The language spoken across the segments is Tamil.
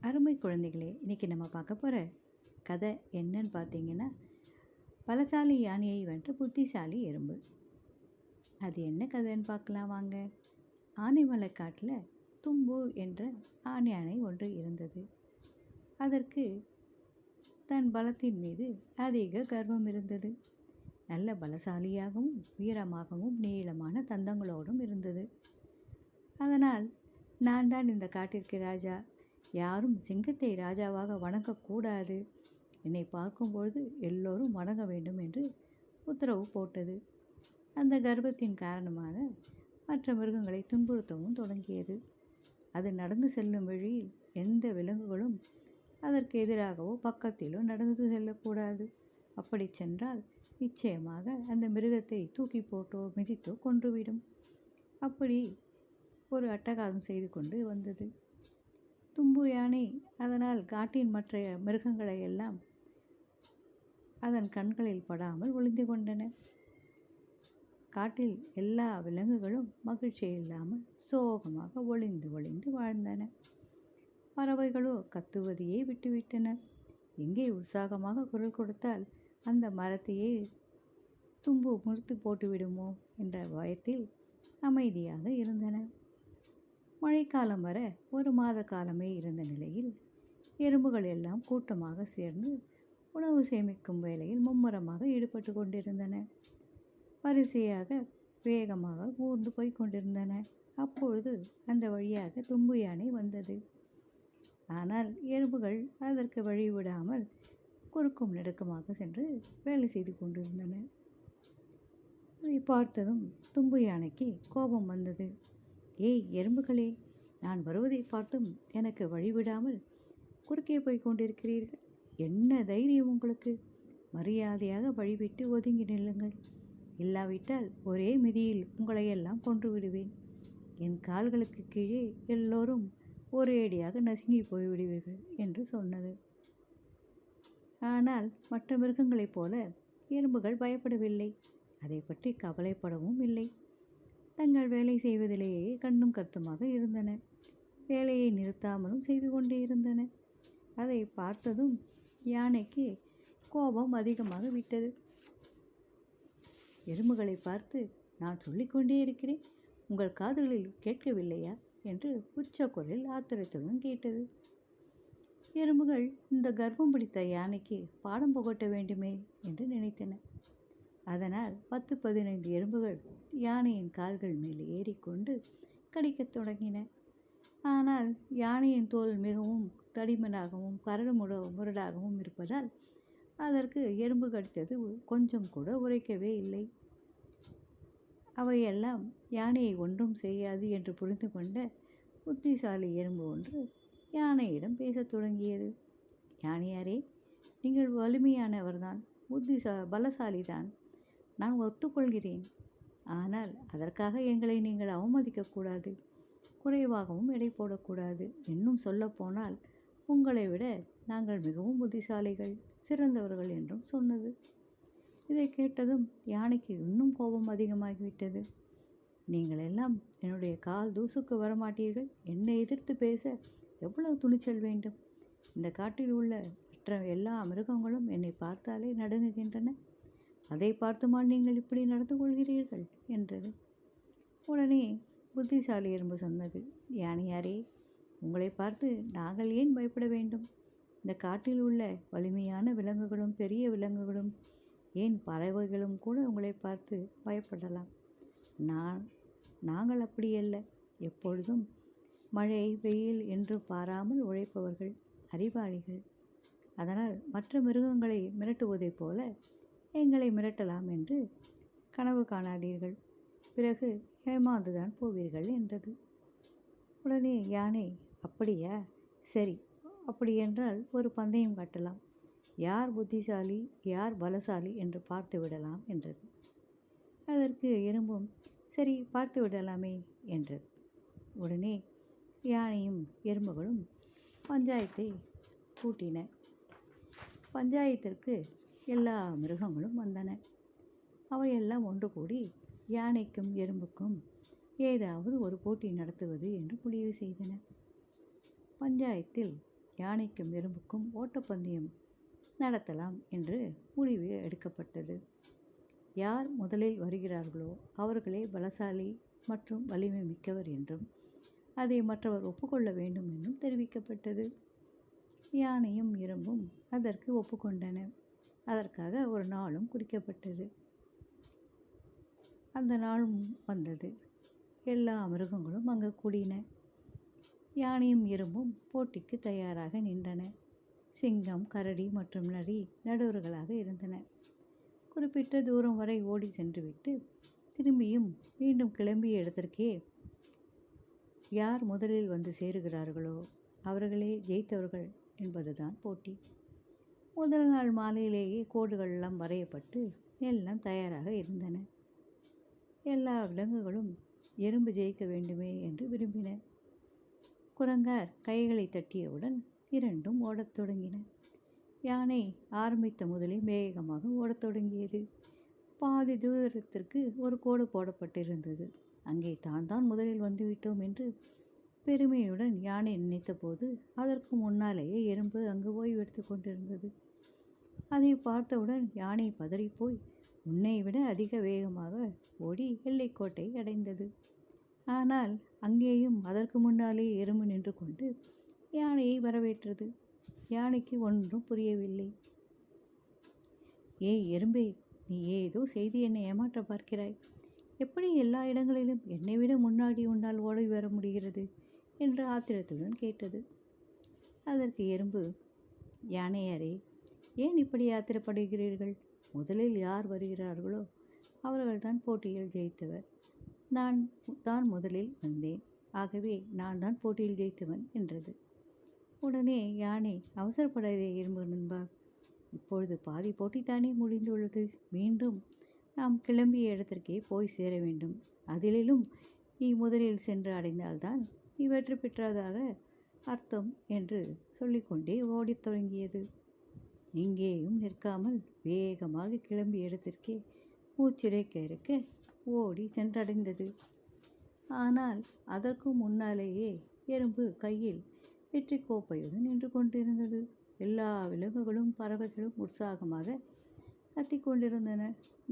அருமை குழந்தைகளே, இன்றைக்கி நம்ம பார்க்க போகிற கதை என்னன்னு பார்த்தீங்கன்னா, பலசாலி யானையை வென்ற புத்திசாலி எறும்பு. அது என்ன கதைன்னு பார்க்கலாம் வாங்க. ஆனைமலை காட்டில் தும்பு என்ற ஆண் யானை ஒன்று இருந்தது. அதற்கு தன் பலத்தின் மீது அதிக கர்வம் இருந்தது. நல்ல பலசாலியாகவும் உயரமாகவும் நீளமான தந்தங்களோடும் இருந்தது. அதனால் நான் தான் இந்த காட்டிற்கு ராஜா, யாரும் சிங்கத்தை ராஜாவாக வணங்கக்கூடாது, என்னை பார்க்கும்பொழுது எல்லோரும் வணங்க வேண்டும் என்று உத்தரவு போட்டது. அந்த கர்வத்தின் காரணமாக மற்ற மிருகங்களை துன்புறுத்தவும் தொடங்கியது. அது நடந்து செல்லும் வழியில் எந்த விலங்குகளும் அதற்கு எதிராகவோ பக்கத்திலோ நடந்து செல்லக்கூடாது. அப்படி சென்றால் நிச்சயமாக அந்த மிருகத்தை தூக்கி போட்டோ மிதித்தோ கொன்றுவிடும். அப்படி ஒரு அட்டகாசம் செய்து கொண்டு வந்தது. தும்பு யானை அதனால் காட்டின் மற்ற மிருகங்களை எல்லாம் அதன் கண்களில் படாமல் ஒளிந்து கொண்டன. காட்டில் எல்லா விலங்குகளும் மகிழ்ச்சி இல்லாமல் சோகமாக ஒளிந்து ஒளிந்து வாழ்ந்தன. பறவைகளோ கத்துவதையே விட்டுவிட்டன. எங்கே உற்சாகமாக குரல் கொடுத்தால் அந்த மரத்தையே தும்பு முறித்து போட்டுவிடுமோ என்ற பயத்தில் அமைதியாக இருந்தன. மழைக்காலம் வர ஒரு மாத காலமே இருந்த நிலையில் எறும்புகள் எல்லாம் கூட்டமாக சேர்ந்து உணவு சேமிக்கும் வேலையில் மும்முரமாக ஈடுபட்டு கொண்டிருந்தன. வரிசையாக வேகமாக ஊர்ந்து போய் கொண்டிருந்தன. அப்பொழுது அந்த வழியாக தும்பு யானை வந்தது. ஆனால் எறும்புகள் அதற்கு வழிவிடாமல் குறுக்கும் நெடுக்குமாக சென்று வேலை செய்து கொண்டிருந்தன. அதை பார்த்ததும் தும்பு யானைக்கு கோபம் வந்தது. ஏய் எறும்புகளே, நான் வருவதை பார்த்தும் எனக்கு வழிவிடாமல் குறுக்கே போய் கொண்டிருக்கிறீர்கள். என்ன தைரியம் உங்களுக்கு? மரியாதையாக வழிவிட்டு ஒதுங்கி நில்லுங்கள். இல்லாவிட்டால் ஒரே மிதியில் உங்களையெல்லாம் கொன்று விடுவேன். என் கால்களுக்கு கீழே எல்லோரும் ஒரேடியாக நசுங்கி போய்விடுவீர்கள் என்று சொன்னது. ஆனால் மற்ற மிருகங்களைப் போல எறும்புகள் பயப்படவில்லை. அதை பற்றி கவலைப்படவும் இல்லை. தங்கள் வேலை செய்வதிலேயே கண்ணும் கருத்துமாக இருந்தன. வேலையை நிறுத்தாமலும் செய்து கொண்டே இருந்தன. அதை பார்த்ததும் யானைக்கு கோபம் அதிகமாக விட்டது. எறும்புகளை பார்த்து, நான் சொல்லிக்கொண்டே இருக்கிறேன், உங்கள் காதுகளில் கேட்கவில்லையா என்று உச்ச குரலில் ஆத்திரத்துடன் கேட்டது. எறும்புகள் இந்த கர்ப்பம் பிடித்த யானைக்கு பாடம் புகட்ட வேண்டுமே என்று நினைத்தன. அதனால் 10-15 எறும்புகள் யானையின் கால்கள் மேல் ஏறிக்கொண்டு கடிக்கத் தொடங்கின. ஆனால் யானையின் தோல் மிகவும் தடிமனாகவும் கரடு முரடாகவும் இருப்பதால் அதற்கு எறும்பு கடித்தது கொஞ்சம் கூட உரைக்கவே இல்லை. அவையெல்லாம் யானையை ஒன்றும் செய்யாது என்று புரிந்து கொண்ட புத்திசாலி எறும்பு ஒன்று யானையிடம் பேசத் தொடங்கியது. யானையாரே, நீங்கள் வலிமையானவர்தான், பலசாலிதான், நான் ஒத்துக்கொள்கிறேன். ஆனால் அதற்காக எங்களை நீங்கள் அவமதிக்கக்கூடாது, குறைவாகவும் எடை போடக்கூடாது. இன்னும் சொல்லப்போனால் உங்களை விட நாங்கள் மிகவும் புத்திசாலிகள், சிறந்தவர்கள் என்றும் சொன்னது. இதை கேட்டதும் யானைக்கு இன்னும் கோபம் அதிகமாகிவிட்டது. நீங்கள் எல்லாம் என்னுடைய கால் தூசுக்கு வரமாட்டீர்கள். என்னை எதிர்த்து பேச எவ்வளவு துணிச்சல் வேண்டும்? இந்த காட்டில் உள்ள மற்ற எல்லா மிருகங்களும் என்னை பார்த்தாலே நடுங்குகின்றன. அதை பார்த்துமால் நீங்கள் இப்படி நடந்து கொள்கிறீர்கள் என்றது. உடனே புத்திசாலி எறும்பு சொன்னது, யானையாரே, உங்களை பார்த்து நாங்கள் ஏன் பயப்பட வேண்டும்? இந்த காட்டில் உள்ள வலிமையான விலங்குகளும் பெரிய விலங்குகளும் ஏன் பறவைகளும் கூட உங்களை பார்த்து பயப்படலாம். நாங்கள் அப்படியல்ல. எப்பொழுதும் மழை வெயில் என்று பாராமல் உழைப்பவர்கள், அறிவாளிகள். அதனால் மற்ற மிருகங்களை மிரட்டுவதைப் போல எங்களை மிரட்டலாம் என்று கனவு காணாதீர்கள். பிறகு ஏமாந்துதான் போவீர்கள் என்றது. உடனே யானை, அப்படியா, சரி, அப்படியென்றால் ஒரு பந்தயம் காட்டலாம். யார் புத்திசாலி யார் பலசாலி என்று பார்த்து விடலாம் என்றது. அதற்கு எறும்பும் சரி, பார்த்து விடலாமே என்றது. உடனே யானையும் எறும்புகளும் பஞ்சாயத்தை கூட்டின. பஞ்சாயத்திற்கு எல்லா மிருகங்களும் வந்தன. அவையெல்லாம் ஒன்று கூடி யானைக்கும் எறும்புக்கும் ஏதாவது ஒரு போட்டி நடத்துவது என்று முடிவு செய்தன. பஞ்சாயத்தில் யானைக்கும் எறும்புக்கும் ஓட்டப்பந்தயம் நடத்தலாம் என்று முடிவு எடுக்கப்பட்டது. யார் முதலில் வருகிறார்களோ அவர்களே பலசாலி மற்றும் வலிமை மிக்கவர் என்றும் அதை மற்றவர் ஒப்புக்கொள்ள வேண்டும் என்றும் தெரிவிக்கப்பட்டது. யானையும் எறும்பும் அதற்கு ஒப்புக்கொண்டன. அதற்காக ஒரு நாளும் குறிக்கப்பட்டது. அந்த நாளும் வந்தது. எல்லா மிருகங்களும் அங்கு கூடின. யானையும் எறும்பும் போட்டிக்கு தயாராக நின்றன. சிங்கம், கரடி மற்றும் நரி நடுவர்களாக இருந்தன. குறிப்பிட்ட தூரம் வரை ஓடி சென்றுவிட்டு திரும்பியும் மீண்டும் கிளம்பிய இடத்திற்கே யார் முதலில் வந்து சேருகிறார்களோ அவர்களே ஜெயித்தவர்கள் என்பதுதான் போட்டி. முதல் நாள் மாலையிலேயே கோடுகள் எல்லாம் வரையப்பட்டு எல்லாம் தயாராக இருந்தன. எல்லா விலங்குகளும் எறும்பு ஜெயிக்க வேண்டுமே என்று விரும்பின. குரங்கார் கைகளை தட்டியவுடன் இரண்டும் ஓடத் தொடங்கின. யானை ஆரம்பித்த முதலே வேகமாக ஓடத் தொடங்கியது. பாதி தூரத்திற்கு ஒரு கோடு போடப்பட்டிருந்தது. அங்கே தான் முதலில் வந்துவிட்டோம் என்று பெருமையுடன் யானை நினைத்தபோது அதற்கு முன்னாலேயே எறும்பு அங்கு ஓய்வெடுத்து கொண்டிருந்தது. அதை பார்த்தவுடன் யானை பதறிப்போய் உன்னை விட அதிக வேகமாக ஓடி எல்லைக்கோட்டை அடைந்தது. ஆனால் அங்கேயும் அதற்கு முன்னாலே எறும்பு நின்று கொண்டு யானையை வரவேற்றது. யானைக்கு ஒன்றும் புரியவில்லை. ஏய் எறும்பே, நீ ஏதோ செய்து என்னை ஏமாற்ற பார்க்கிறாய். எப்படி எல்லா இடங்களிலும் என்னை விட முன்னாடி உன்னால் ஓடி வர முடிகிறது என்று ஆத்திரத்துடன் கேட்டது. அதற்கு எறும்பு, யானையாரே, ஏன் இப்படி ஆத்திரப்படுகிறீர்கள்? முதலில் யார் வருகிறார்களோ அவர்கள்தான் போட்டியில் ஜெயித்தவர். நான் தான் முதலில் வந்தேன். ஆகவே நான் தான் போட்டியில் ஜெயித்தவன் என்றது. உடனே யானை, அவசரப்படாதே எறும்பு நண்பா, இப்பொழுது பாதி போட்டித்தானே முடிந்துள்ளது. மீண்டும் நாம் கிளம்பிய இடத்திற்கே போய் சேர வேண்டும். அதிலும் நீ முதலில் சென்று அடைந்தால்தான் நீ வெற்றி பெற்றதாக அர்த்தம் என்று சொல்லிக்கொண்டே ஓடித் தொடங்கியது. எங்கேயும் நிற்காமல் வேகமாக கிளம்பிய இடத்திற்கே மூச்சிறைக்க இருக்க ஓடி சென்றடைந்தது. ஆனால் அதற்கும் முன்னாலேயே எறும்பு கையில் வெற்றி கோப்பையுடன் நின்று கொண்டிருந்தது. எல்லா விலங்குகளும் பறவைகளும் உற்சாகமாக கத்திக்கொண்டிருந்தன.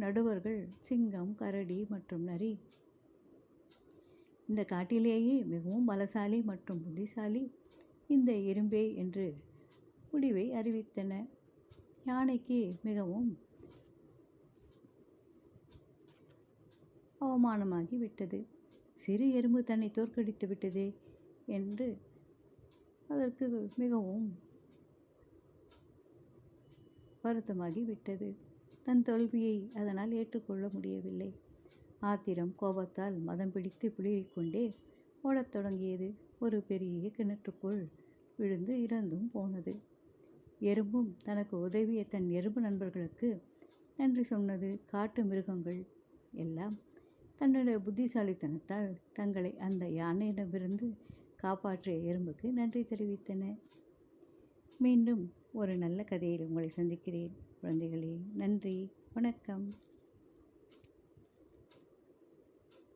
நடுவர்கள் சிங்கம், கரடி மற்றும் நரி இந்த காட்டிலேயே மிகவும் பலசாலி மற்றும் புத்திசாலி இந்த எறும்பே என்று முடிவை அறிவித்தன. யானைக்கு மிகவும் அவமானமாகி விட்டது. சிறு எறும்பு தன்னை தோற்கடித்து விட்டதே என்று அதற்கு மிகவும் வருத்தமாகி விட்டது. தன் தோல்வியை அதனால் ஏற்றுக்கொள்ள முடியவில்லை. ஆத்திரம் கோபத்தால் மதம் பிடித்து பிளிரிக்கொண்டே ஓடத் தொடங்கியது. ஒரு பெரிய கிணற்றுக்குள் விழுந்து இறந்தும் போனது. எறும்பும் தனக்கு உதவிய தன் எறும்பு நண்பர்களுக்கு நன்றி சொன்னது. காட்டு மிருகங்கள் எல்லாம் தன்னுடைய புத்திசாலித்தனத்தால் தங்களை அந்த யானையிடமிருந்து காப்பாற்றிய எறும்புக்கு நன்றி தெரிவித்தன. மீண்டும் ஒரு நல்ல கதையில் உங்களை சந்திக்கிறேன் குழந்தைகளே. நன்றி, வணக்கம்.